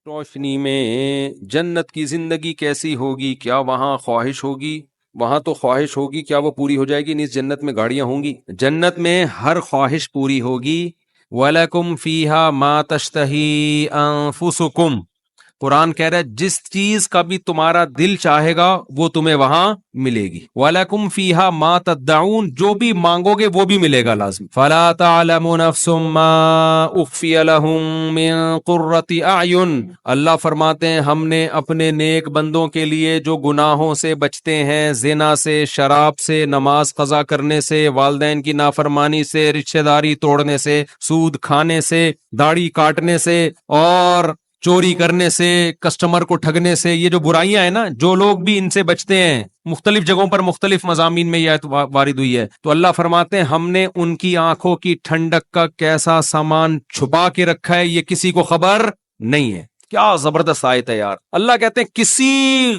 روشنی میں جنت کی زندگی کیسی ہوگی؟ کیا وہاں خواہش ہوگی؟ وہاں تو خواہش ہوگی، کیا وہ پوری ہو جائے گی؟ نہیں، جنت میں گاڑیاں ہوں گی، جنت میں ہر خواہش پوری ہوگی۔ وَلَكُمْ فِيهَا مَا تَشْتَهِي أَنفُسُكُمْ، قرآن کہہ رہا ہے جس چیز کا بھی تمہارا دل چاہے گا وہ تمہیں وہاں ملے گی۔ وَلَكُمْ فِيهَا مَا تَدَّعُونَ، جو بھی مانگو گے وہ بھی ملے گا لازم۔ فَلَا تَعْلَمُ نَفْسٌ مَّا أُخْفِيَ لَهُم مِّن قُرَّةِ أَعْيُنٍ، اللہ فرماتے ہیں ہم نے اپنے نیک بندوں کے لیے جو گناہوں سے بچتے ہیں، زنا سے، شراب سے، نماز قضا کرنے سے، والدین کی نافرمانی سے، رشتہ داری توڑنے سے، سود کھانے سے، داڑھی کاٹنے سے، اور چوری کرنے سے، کسٹمر کو ٹھگنے سے، یہ جو برائیاں ہیں نا، جو لوگ بھی ان سے بچتے ہیں، مختلف جگہوں پر مختلف مضامین میں یہ آیت وارد ہوئی ہے، تو اللہ فرماتے ہیں ہم نے ان کی آنکھوں کی ٹھنڈک کا کیسا سامان چھپا کے رکھا ہے، یہ کسی کو خبر نہیں ہے۔ کیا زبردست آیت ہے یار! اللہ کہتے ہیں کسی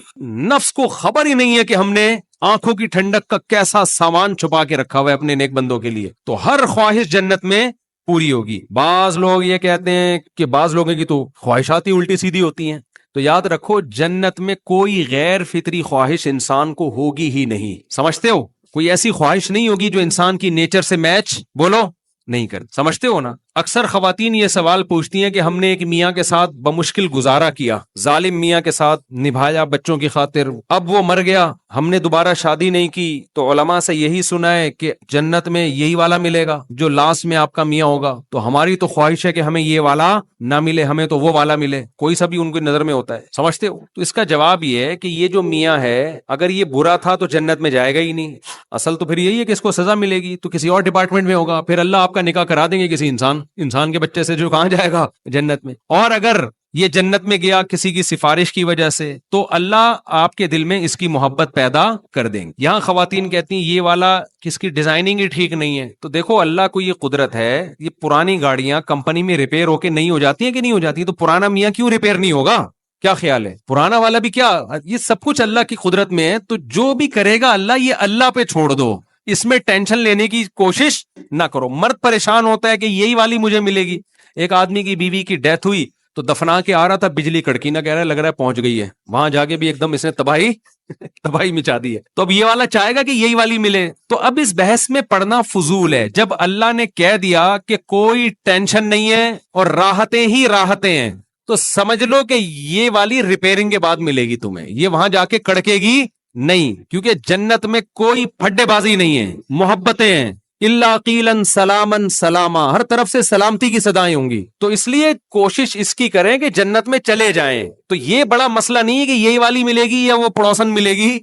نفس کو خبر ہی نہیں ہے کہ ہم نے آنکھوں کی ٹھنڈک کا کیسا سامان چھپا کے رکھا ہوا ہے اپنے نیک بندوں کے لیے، تو ہر خواہش جنت میں پوری ہوگی۔ بعض لوگ یہ کہتے ہیں کہ بعض لوگوں کی تو خواہشات ہی الٹی سیدھی ہوتی ہیں، تو یاد رکھو جنت میں کوئی غیر فطری خواہش انسان کو ہوگی ہی نہیں، سمجھتے ہو؟ کوئی ایسی خواہش نہیں ہوگی جو انسان کی نیچر سے میچ بولو نہیں کر، سمجھتے ہو نا؟ اکثر خواتین یہ سوال پوچھتی ہیں کہ ہم نے ایک میاں کے ساتھ بمشکل گزارا کیا، ظالم میاں کے ساتھ نبھایا بچوں کی خاطر، اب وہ مر گیا، ہم نے دوبارہ شادی نہیں کی، تو علماء سے یہی سنا ہے کہ جنت میں یہی والا ملے گا جو لاسٹ میں آپ کا میاں ہوگا، تو ہماری تو خواہش ہے کہ ہمیں یہ والا نہ ملے، ہمیں تو وہ والا ملے، کوئی سا بھی ان کی نظر میں ہوتا ہے، سمجھتے ہو؟ تو اس کا جواب یہ ہے کہ یہ جو میاں ہے اگر یہ برا تھا تو جنت میں جائے گا ہی نہیں، اصل تو پھر یہی ہے کہ اس کو سزا ملے گی تو کسی اور ڈپارٹمنٹ میں ہوگا، پھر اللہ آپ کا نکاح کرا دیں گے کسی انسان کے بچے سے جو کہاں جائے گا جنت میں۔ اور اگر یہ جنت میں گیا کسی کی سفارش کی وجہ سے تو اللہ آپ کے دل میں اس کی محبت پیدا کر دیں گے۔ یہاں خواتین کہتی ہیں یہ والا کس کی ڈیزائننگ ہی ٹھیک نہیں ہے، تو دیکھو اللہ کو یہ قدرت ہے، یہ پرانی گاڑیاں کمپنی میں ریپیئر ہو کے نہیں ہو جاتی ہیں کہ نہیں ہو جاتی، تو پرانا میاں کیوں ریپیئر نہیں ہوگا؟ کیا خیال ہے؟ پرانا والا بھی کیا، یہ سب کچھ اللہ کی قدرت میں ہے، تو جو بھی کرے گا اللہ، یہ اللہ پہ چھوڑ دو، اس میں ٹینشن لینے کی کوشش نہ کرو۔ مرد پریشان ہوتا ہے کہ یہی والی مجھے ملے گی۔ ایک آدمی کی بیوی کی ڈیتھ ہوئی تو دفنا کے آ رہا تھا، بجلی کڑکی نہ، کہہ رہا ہے لگ رہا ہے پہنچ گئی ہے، وہاں جا کے بھی ایک دم اس نے تباہی مچا دی ہے، تو اب یہ والا چاہے گا کہ یہی والی ملے، تو اب اس بحث میں پڑنا فضول ہے۔ جب اللہ نے کہہ دیا کہ کوئی ٹینشن نہیں ہے اور راحتیں ہی راحتیں ہیں، تو سمجھ لو کہ یہ والی ریپیئرنگ کے بعد ملے گی تمہیں، یہ وہاں جا کے کڑکے گی نہیں، کیونکہ جنت میں کوئی پھڈے بازی نہیں ہے، محبتیں ہیں، اللہ قیلن سلامن سلاما، ہر طرف سے سلامتی کی صدائیں ہوں گی، تو اس لیے کوشش اس کی کریں کہ جنت میں چلے جائیں۔ تو یہ بڑا مسئلہ نہیں ہے کہ یہی والی ملے گی یا وہ پڑوسن ملے گی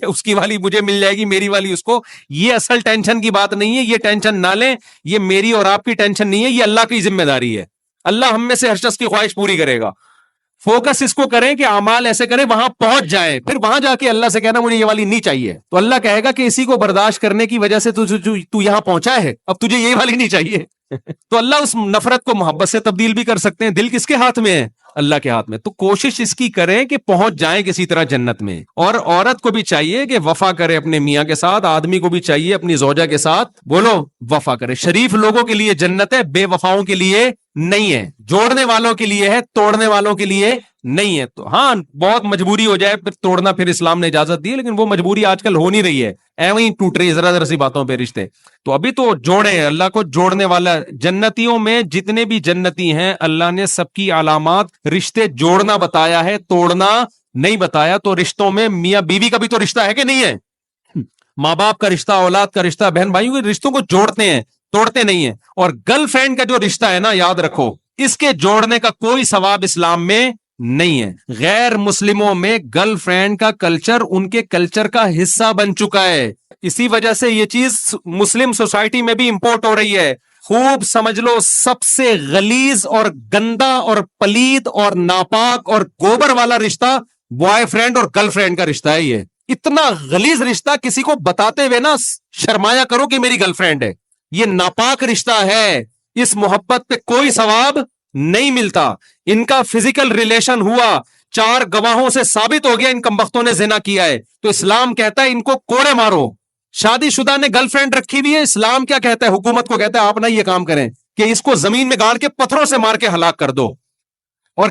اس کی والی مجھے مل جائے گی، میری والی اس کو، یہ اصل ٹینشن کی بات نہیں ہے، یہ ٹینشن نہ لیں، یہ میری اور آپ کی ٹینشن نہیں ہے، یہ اللہ کی ذمہ داری ہے، اللہ ہم میں سے ہر شخص کی خواہش پوری کرے گا۔ فوکس اس کو کریں کہ اعمال ایسے کریں وہاں پہنچ جائیں، پھر وہاں جا کے اللہ سے کہنا مجھے یہ والی نہیں چاہیے، تو اللہ کہے گا کہ اسی کو برداشت کرنے کی وجہ سے تو یہاں پہنچا ہے، اب تجھے یہ والی نہیں چاہیے تو اللہ اس نفرت کو محبت سے تبدیل بھی کر سکتے ہیں۔ دل کس کے ہاتھ میں ہے؟ اللہ کے ہاتھ میں۔ تو کوشش اس کی کریں کہ پہنچ جائیں کسی طرح جنت میں، اور عورت کو بھی چاہیے کہ وفا کرے اپنے میاں کے ساتھ، آدمی کو بھی چاہیے اپنی زوجہ کے ساتھ بولو وفا کرے۔ شریف لوگوں کے لیے جنت ہے، بے وفاؤں کے لیے نہیں ہے، جوڑنے والوں کے لیے ہے، توڑنے والوں کے لیے نہیں ہے۔ تو ہاں بہت مجبوری ہو جائے پھر توڑنا، پھر اسلام نے اجازت دی ہے، لیکن وہ مجبوری آج کل ہو نہیں رہی ہے، ایویں ہی ٹوٹ رہی ہے ذرا ذرا سی باتوں پہ رشتے، تو ابھی تو جوڑے ہیں، اللہ کو جوڑنے والا۔ جنتیوں میں جتنے بھی جنتی ہیں اللہ نے سب کی علامات رشتے جوڑنا بتایا ہے، توڑنا نہیں بتایا۔ تو رشتوں میں میاں بیوی کا بھی تو رشتہ ہے کہ نہیں ہے، ماں باپ کا رشتہ، اولاد کا رشتہ، بہن بھائیوں کے رشتوں کو جوڑتے ہیں، توڑتے نہیں ہیں۔ اور گرل فرینڈ کا جو رشتہ ہے نا، یاد رکھو اس کے جوڑنے کا کوئی ثواب اسلام میں نہیں ہے۔ غیر مسلموں میں گرل فرینڈ کا کلچر ان کے کلچر کا حصہ بن چکا ہے، اسی وجہ سے یہ چیز مسلم سوسائٹی میں بھی امپورٹ ہو رہی ہے۔ خوب سمجھ لو سب سے غلیظ اور گندا اور پلید اور ناپاک اور گوبر والا رشتہ بوائے فرینڈ اور گرل فرینڈ کا رشتہ ہے۔ یہ اتنا غلیظ رشتہ کسی کو بتاتے ہوئے نا شرمایا کرو کہ میری گرل فرینڈ ہے، یہ ناپاک رشتہ ہے، اس محبت پہ کوئی ثواب نہیں ملتا۔ ان کا فزیکل ریلیشن ہوا، 4 گواہوں سے ثابت ہو گیا ان کمبختوں نے زنا کیا ہے، تو اسلام کہتا ہے ان کو کوڑے مارو۔ شادی شدہ نے گرل فرینڈ رکھی ہوئی ہے، اسلام کیا کہتا ہے، حکومت کو کہتا ہے آپ نہ یہ کام کریں کہ اس کو زمین میں گاڑ کے پتھروں سے مار کے ہلاک کر دو۔ اور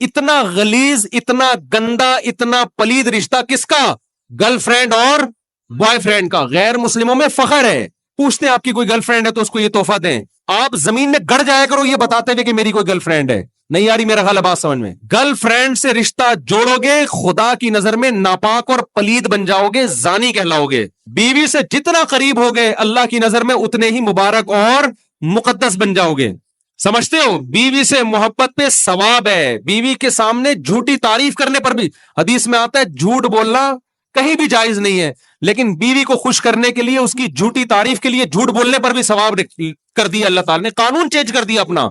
اتنا غلیظ, اتنا گندا, اتنا پلید رشتہ کس کا؟ گرل فرینڈ اور بوائے فرینڈ کا. غیر مسلموں میں فخر ہے, پوچھتے ہیں آپ کی کوئی گرل فرینڈ ہے تو اس کو یہ تحفہ دیں. آپ زمین میں گڑ جایا کرو یہ بتاتے ہوئے کہ میری کوئی گرل فرینڈ ہے. نہیں آ رہی میرا خیال ہے بات سمجھ میں؟ گرل فرینڈ سے رشتہ جوڑو گے, خدا کی نظر میں ناپاک اور پلید بن جاؤ گے, زانی کہلاؤ گے. بیوی سے جتنا قریب ہو گئے اللہ کی نظر میں اتنے ہی مبارک اور مقدس بن جاؤ گے. سمجھتے ہو؟ بیوی سے محبت پہ ثواب ہے. بیوی کے سامنے جھوٹی تعریف کرنے پر بھی حدیث میں آتا ہے جھوٹ بولنا کہیں بھی جائز نہیں ہے, لیکن بیوی کو خوش کرنے کے لیے, اس کی جھوٹی تعریف کے لیے جھوٹ بولنے پر بھی ثواب کر دیا. اللہ تعالی نے قانون چینج کر دیا اپنا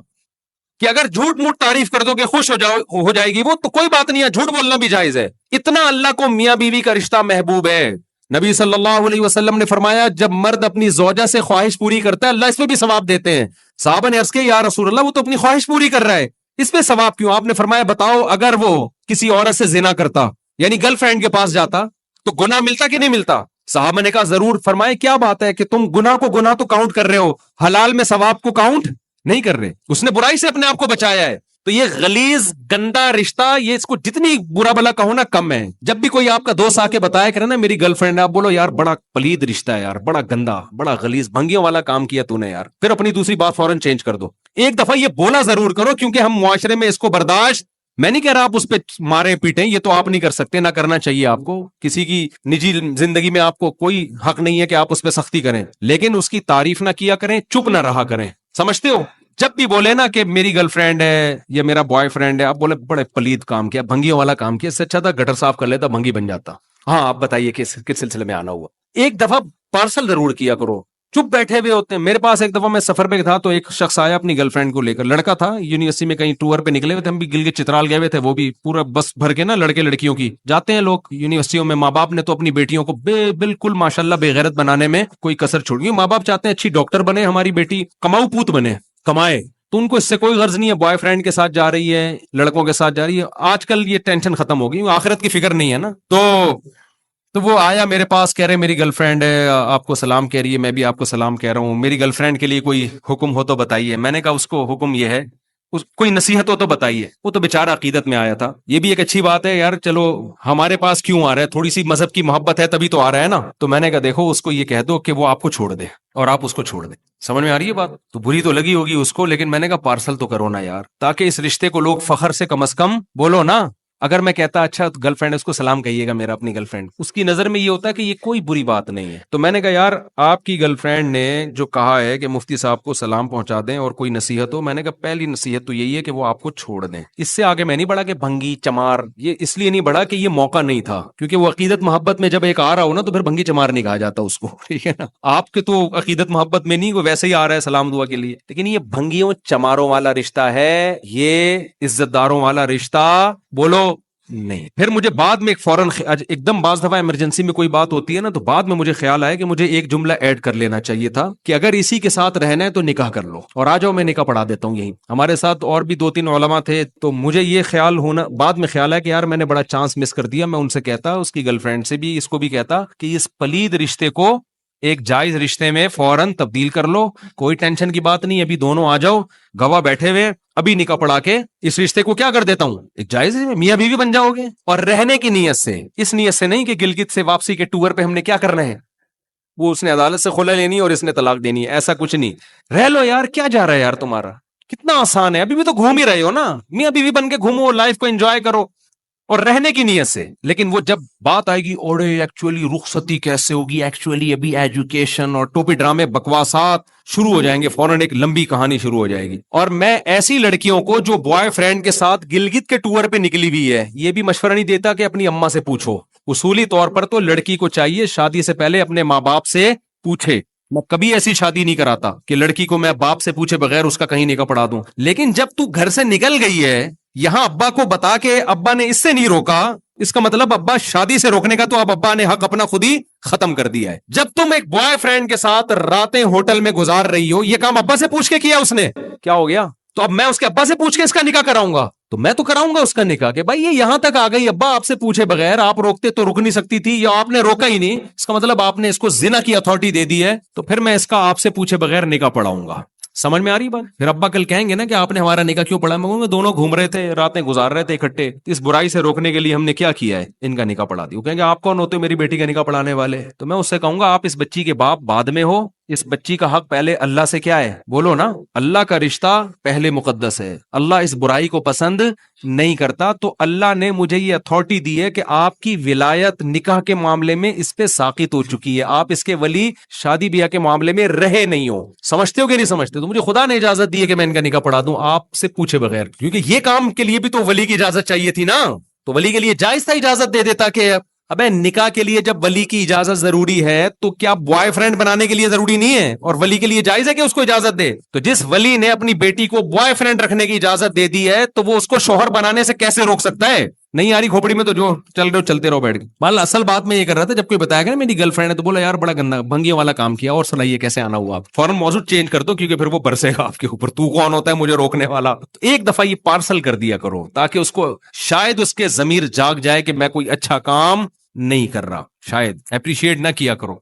کہ اگر جھوٹ موٹ تعریف کر دو کہ خوش ہو جائے گی وہ, تو کوئی بات نہیں ہے, جھوٹ بولنا بھی جائز ہے. اتنا اللہ کو میاں بیوی کا رشتہ محبوب ہے. نبی صلی اللہ علیہ وسلم نے فرمایا جب مرد اپنی زوجہ سے خواہش پوری کرتا ہے اللہ اس پہ بھی ثواب دیتے ہیں. صحابہ نے عرض کیا یا رسول اللہ وہ تو اپنی خواہش پوری کر رہا ہے, اس پہ ثواب کیوں؟ آپ نے فرمایا بتاؤ اگر وہ کسی عورت سے زنا کرتا, یعنی گرل فرینڈ کے پاس جاتا, تو گناہ ملتا کہ نہیں ملتا؟ صحابہ نے کہا ضرور. فرمائے کیا بات ہے کہ تم گناہ کو گناہ تو کاؤنٹ کر رہے ہو, حلال میں ثواب کو کاؤنٹ نہیں کر رہے. اس نے برائی سے اپنے آپ کو بچایا ہے. تو یہ غلیظ گندا رشتہ, یہ اس کو جتنی برا بلا کہو نا کم ہے. جب بھی کوئی آپ کا دوست آ کے بتایا کرے نا میری گرل فرینڈ ہے, آپ بولو یار بڑا پلید رشتہ ہے یار, بڑا گندا, بڑا غلیظ, بھنگیوں والا کام کیا تو نے یار. پھر اپنی دوسری بات فوراً چینج کر دو. ایک دفعہ یہ بولا ضرور کرو, کیونکہ ہم معاشرے میں اس کو برداشت, میں نہیں کہہ رہا آپ اس پہ مارے پیٹیں, یہ تو آپ نہیں کر سکتے, نہ کرنا چاہیے آپ کو. کسی کی نجی زندگی میں آپ کو کوئی حق نہیں ہے کہ آپ اس پہ سختی کریں, لیکن اس کی تعریف نہ کیا کریں, چپ نہ رہا کریں. سمجھتے ہو؟ جب بھی بولے نا کہ میری گرل فرینڈ ہے یا میرا بوائے فرینڈ ہے, آپ بولے بڑے پلید کام کیا, بھنگیوں والا کام کیا, اس سے اچھا تھا گٹر صاف کر لیتا, بھنگی بن جاتا. ہاں آپ بتائیے کس سلسلے میں آنا ہوا. ایک دفعہ پارسل ضرور کیا کرو. چپ بیٹھے ہوئے ہوتے ہیں. میرے پاس ایک دفعہ میں سفر پہ تھا تو ایک شخص آیا اپنی گرل فرینڈ کو لے کر, لڑکا تھا, یونیورسٹی میں کہیں ٹور پہ نکلے ہوئے تھے, ہم بھی گلگت چترال گئے ہوئے تھے, وہ بھی پورا بس بھر کے نا لڑکے لڑکیوں کی جاتے ہیں لوگ یونیورسٹیوں میں. ماں باپ نے تو اپنی بیٹیوں کو بالکل ماشاءاللہ بے غیرت بنانے میں کوئی کسر چھوڑی. ماں باپ چاہتے ہیں اچھی ڈاکٹر بنے ہماری بیٹی, کماؤ پوت بنے, کمائے, تو ان کو اس سے کوئی غرض نہیں ہے. بوائے فرینڈ کے ساتھ جا رہی ہے, لڑکوں کے ساتھ جا رہی ہے. آج کل یہ ٹینشن ختم ہو گئی, آخرت کی فکر نہیں ہے نا. تو وہ آیا میرے پاس, کہہ رہے میری گرل فرینڈ ہے, آپ کو سلام کہہ رہی ہے, میں بھی آپ کو سلام کہہ رہا ہوں, میری گرل فرینڈ کے لیے کوئی حکم ہو تو بتائیے. میں نے کہا اس کو حکم یہ ہے, کوئی نصیحت ہو تو بتائیے. وہ تو بیچارہ عقیدت میں آیا تھا. یہ بھی ایک اچھی بات ہے یار, چلو ہمارے پاس کیوں آ رہا ہے, تھوڑی سی مذہب کی محبت ہے تبھی تو آ رہا ہے نا. تو میں نے کہا دیکھو اس کو یہ کہہ دو کہ وہ آپ کو چھوڑ دے اور آپ اس کو چھوڑ دیں. سمجھ میں آ رہی ہے بات؟ تو بری تو لگی ہوگی اس کو, لیکن میں نے کہا پارسل تو کرو نا یار, تاکہ اس رشتے کو لوگ فخر سے کم از کم بولو نا. اگر میں کہتا اچھا گرل فرینڈ ہے اس کو سلام کہیے گا میرا, اپنی گرل فرینڈ, اس کی نظر میں یہ ہوتا ہے کہ یہ کوئی بری بات نہیں ہے. تو میں نے کہا یار آپ کی گرل فرینڈ نے جو کہا ہے کہ مفتی صاحب کو سلام پہنچا دیں اور کوئی نصیحت ہو, میں نے کہا پہلی نصیحت تو یہی ہے کہ وہ آپ کو چھوڑ دیں. اس سے آگے میں نہیں بڑھا کہ بھنگی چمار, یہ اس لیے نہیں بڑھا کہ یہ موقع نہیں تھا, کیونکہ وہ عقیدت محبت میں جب ایک آ رہا ہو نا تو پھر بھنگی چمار نہیں کہا جاتا اس کو, ٹھیک ہے نا. آپ کے تو عقیدت محبت میں نہیں, وہ ویسے ہی آ رہا ہے سلام دعا کے لیے, لیکن یہ بھنگیوں چماروں والا رشتہ ہے, یہ عزت داروں والا رشتہ بولو نہیں. پھر مجھے بعد میں فوراً ایک دم بعض دفعہ ایمرجنسی میں کوئی بات ہوتی ہے نا, تو بعد میں مجھے خیال آیا کہ مجھے ایک جملہ ایڈ کر لینا چاہیے تھا کہ اگر اسی کے ساتھ رہنا ہے تو نکاح کر لو, اور آ جاؤ میں نکاح پڑھا دیتا ہوں. یہی ہمارے ساتھ اور بھی 2-3 علماء تھے, تو مجھے یہ خیال ہونا بعد میں خیال ہے کہ یار میں نے بڑا چانس مس کر دیا. میں ان سے کہتا, اس کی گرل فرینڈ سے بھی, اس کو بھی کہتا کہ اس پلید رشتے کو ایک جائز رشتے میں فوراً تبدیل کر لو, کوئی ٹینشن کی بات نہیں. ابھی دونوں آ جاؤ, گواہ بیٹھے ہوئے, ابھی نکاح پڑھا کے اس رشتے کو کیا کر دیتا ہوں, ایک جائز میاں بیوی بن جاؤ گے. اور رہنے کی نیت سے, اس نیت سے نہیں کہ گلگت سے واپسی کے ٹور پہ ہم نے کیا کرنا ہے, وہ اس نے عدالت سے خلا لینی اور اس نے طلاق دینی ہے, ایسا کچھ نہیں. رہ لو یار, کیا جا رہا ہے یار تمہارا, کتنا آسان ہے. ابھی بھی تو گھوم ہی رہے ہو نا, میاں بیوی بن کے گھومو, لائف کو انجوائے کرو اور رہنے کی نیت سے. لیکن وہ جب بات آئے گی اوڑے ایکچولی رخصتی کیسے ہوگی, ایکچولی ابھی ایجوکیشن اور ٹوپی ڈرامے بکواسات شروع ہو جائیں گے, فوراً ایک لمبی کہانی شروع ہو جائے گی. اور میں ایسی لڑکیوں کو جو بوائے فرینڈ کے ساتھ گلگت کے ٹور پہ نکلی ہوئی ہے, یہ بھی مشورہ نہیں دیتا کہ اپنی اماں سے پوچھو. اصولی طور پر تو لڑکی کو چاہیے شادی سے پہلے اپنے ماں باپ سے پوچھے. میں کبھی ایسی شادی نہیں کراتا کہ لڑکی کو میں باپ سے پوچھے بغیر اس کا کہیں نکاح پڑھا دوں. لیکن جب تو گھر سے نکل گئی ہے, یہاں ابا کو بتا کے ابا نے اس سے نہیں روکا, اس کا مطلب ابا شادی سے روکنے کا تو اب ابا نے حق اپنا خود ہی ختم کر دیا ہے. جب تم ایک بوائے فرینڈ کے ساتھ راتیں ہوٹل میں گزار رہی ہو, یہ کام ابا سے پوچھ کے کیا اس نے, کیا ہو گیا, تو اب میں اس کے ابا سے پوچھ کے اس کا نکاح کراؤں گا؟ تو میں تو کراؤں گا اس کا نکاح کہ بھائی یہ یہاں تک آ گئی، ابا آپ سے پوچھے بغیر، آپ روکتے تو رک نہیں سکتی تھی، یا آپ نے روکا ہی نہیں، اس کا مطلب آپ نے اس کو زنا کی اتھارٹی دے دی ہے، تو پھر میں اس کا آپ سے پوچھے بغیر نکاح پڑھاؤں گا۔ سمجھ میں آ رہی بات؟ پھر ابا کل کہیں گے نا کہ آپ نے ہمارا نکاح کیوں پڑھا؟ میں کہوں گا دونوں گھوم رہے تھے، راتیں گزار رہے تھے اکٹھے، اس برائی سے روکنے کے لیے ہم نے کیا کیا ہے، ان کا نکاح پڑھا دیا۔ وہ کہیں گے آپ کون ہوتے میری بیٹی کا نکاح پڑھانے والے؟ تو میں اس سے کہوں گا آپ اس بچی کے باپ بعد میں ہو، اس بچی کا حق پہلے اللہ سے کیا ہے، بولو نا، اللہ کا رشتہ پہلے مقدس ہے، اللہ اس برائی کو پسند نہیں کرتا، تو اللہ نے مجھے یہ اتھارٹی دی ہے کہ آپ کی ولایت نکاح کے معاملے میں اس پہ ساقط ہو چکی ہے، آپ اس کے ولی شادی بیاہ کے معاملے میں رہے نہیں ہو۔ سمجھتے ہو کہ نہیں سمجھتے؟ تو مجھے خدا نے اجازت دی ہے کہ میں ان کا نکاح پڑھا دوں آپ سے پوچھے بغیر، کیونکہ یہ کام کے لیے بھی تو ولی کی اجازت چاہیے تھی نا، تو ولی کے لیے جائز تھا اجازت دے دیتا کہ ابے نکاح کے لیے جب ولی کی اجازت ضروری ہے تو کیا بوائے فرینڈ بنانے کے لیے ضروری نہیں ہے؟ اور ولی کے لیے جائز ہے کہ اس کو اجازت دے؟ تو جس ولی نے اپنی بیٹی کو بوائے فرینڈ رکھنے کی اجازت دے دی ہے تو وہ اس کو شوہر بنانے سے کیسے روک سکتا ہے؟ نہیں آ رہی کھوپڑی میں تو جو چل رہے ہو چلتے رہو بیٹھ کے۔ مان اصل بات میں یہ کر رہا تھا، جب کوئی بتایا گیا میری گرل فرینڈ ہے تو بولا یار بڑا گندا بھنگیوں والا کام کیا، اور سنائیے کیسے آنا ہوا؟ فوراً موضوع چینج کر دو، کیونکہ پھر وہ برسے گا آپ کے اوپر، تو کون ہوتا ہے مجھے روکنے والا؟ تو ایک دفعہ یہ پارسل کر دیا کرو تاکہ اس کو شاید اس کے ضمیر جاگ جائے کہ میں کوئی اچھا کام نہیں کر رہا، شاید اپریشیٹ نہ کیا کرو۔